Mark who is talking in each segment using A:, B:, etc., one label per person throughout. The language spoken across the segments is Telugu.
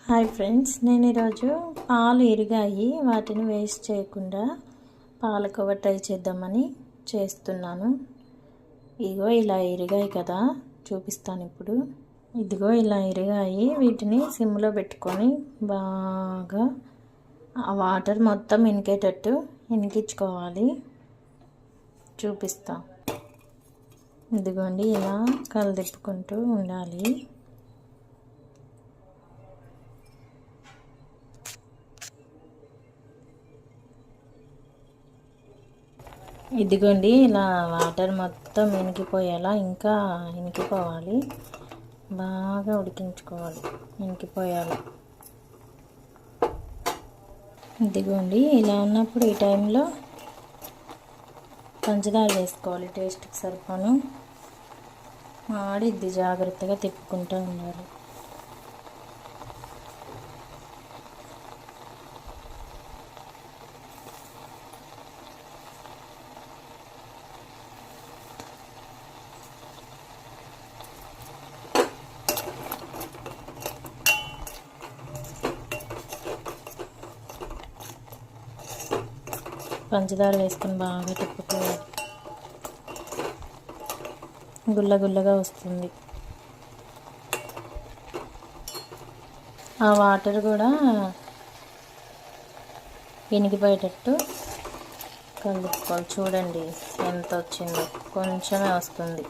A: హాయ్ ఫ్రెండ్స్, నేను ఈరోజు పాలు ఇరిగాయి, వాటిని వేస్ట్ చేయకుండా పాలకోవా ట్రై చేద్దామని చేస్తున్నాను. ఇదిగో ఇలా ఇరిగాయి కదా, చూపిస్తాను ఇప్పుడు. ఇదిగో ఇలా ఇరిగాయి, వీటిని సిమ్లో పెట్టుకొని బాగా ఆ వాటర్ మొత్తం ఇనికేటట్టు ఇనికించుకోవాలి. చూపిస్తా. ఇదిగోండి, ఇలా కలదిప్పుకుంటూ ఉండాలి. ఇదిగోండి, ఇలా వాటర్ మొత్తం ఇనికిపోయేలా ఇంకా ఇనికిపోవాలి, బాగా ఉడికించుకోవాలి, ఇనికిపోయాలి. ఇదిగోండి, ఇలా ఉన్నప్పుడు ఈ టైంలో పంచదార వేసుకోవాలి, టేస్ట్కి సరిపోను. ఆడిద్ది, జాగ్రత్తగా తిప్పుకుంటూ ఉండాలి. పంచదార వేసుకొని బాగా తిప్పుకోవాలి, గుల్ల గుల్లగా వస్తుంది. ఆ వాటర్ కూడా ఇనికిపోయేటట్టు కలుపుకోవాలి. చూడండి ఎంత వచ్చిందో, కొంచెమే వస్తుంది.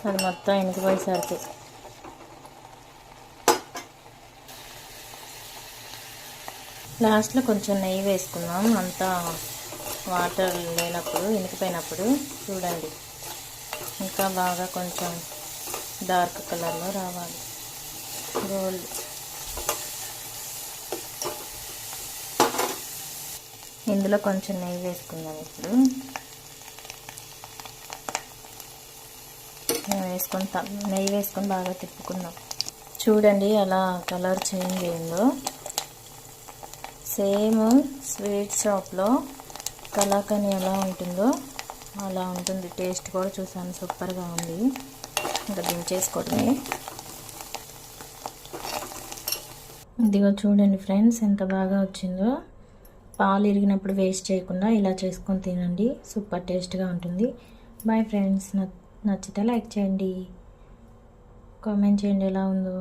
A: అది మొత్తం ఇనికిపోయేసరికి లాస్ట్లో కొంచెం నెయ్యి వేసుకుందాం, అంతా వాటర్ లేనప్పుడు, ఇనికిపోయినప్పుడు. చూడండి, ఇంకా బాగా కొంచెం డార్క్ కలర్లో రావాలి, గోల్డ్. ఇందులో కొంచెం నెయ్యి వేసుకుందాం ఇప్పుడు. నెయ్యి వేసుకొని బాగా తిప్పుకుందాం. చూడండి అలా కలర్ చేంజ్ అయిందో. సేమ్ స్వీట్ షాప్లో కలాకండ్ ఎలా ఉంటుందో అలా ఉంటుంది. టేస్ట్ కూడా చూసాను, సూపర్గా ఉంది. ఇంకా దించేసుకోవడమే. ఇదిగో చూడండి ఫ్రెండ్స్, ఎంత బాగా వచ్చిందో. పాలు ఇరిగినప్పుడు వేస్ట్ చేయకుండా ఇలా చేసుకొని తినండి, సూపర్ టేస్ట్గా ఉంటుంది. బాయ్ ఫ్రెండ్స్, నచ్చితే లైక్ చేయండి, కామెంట్ చేయండి ఎలా ఉందో.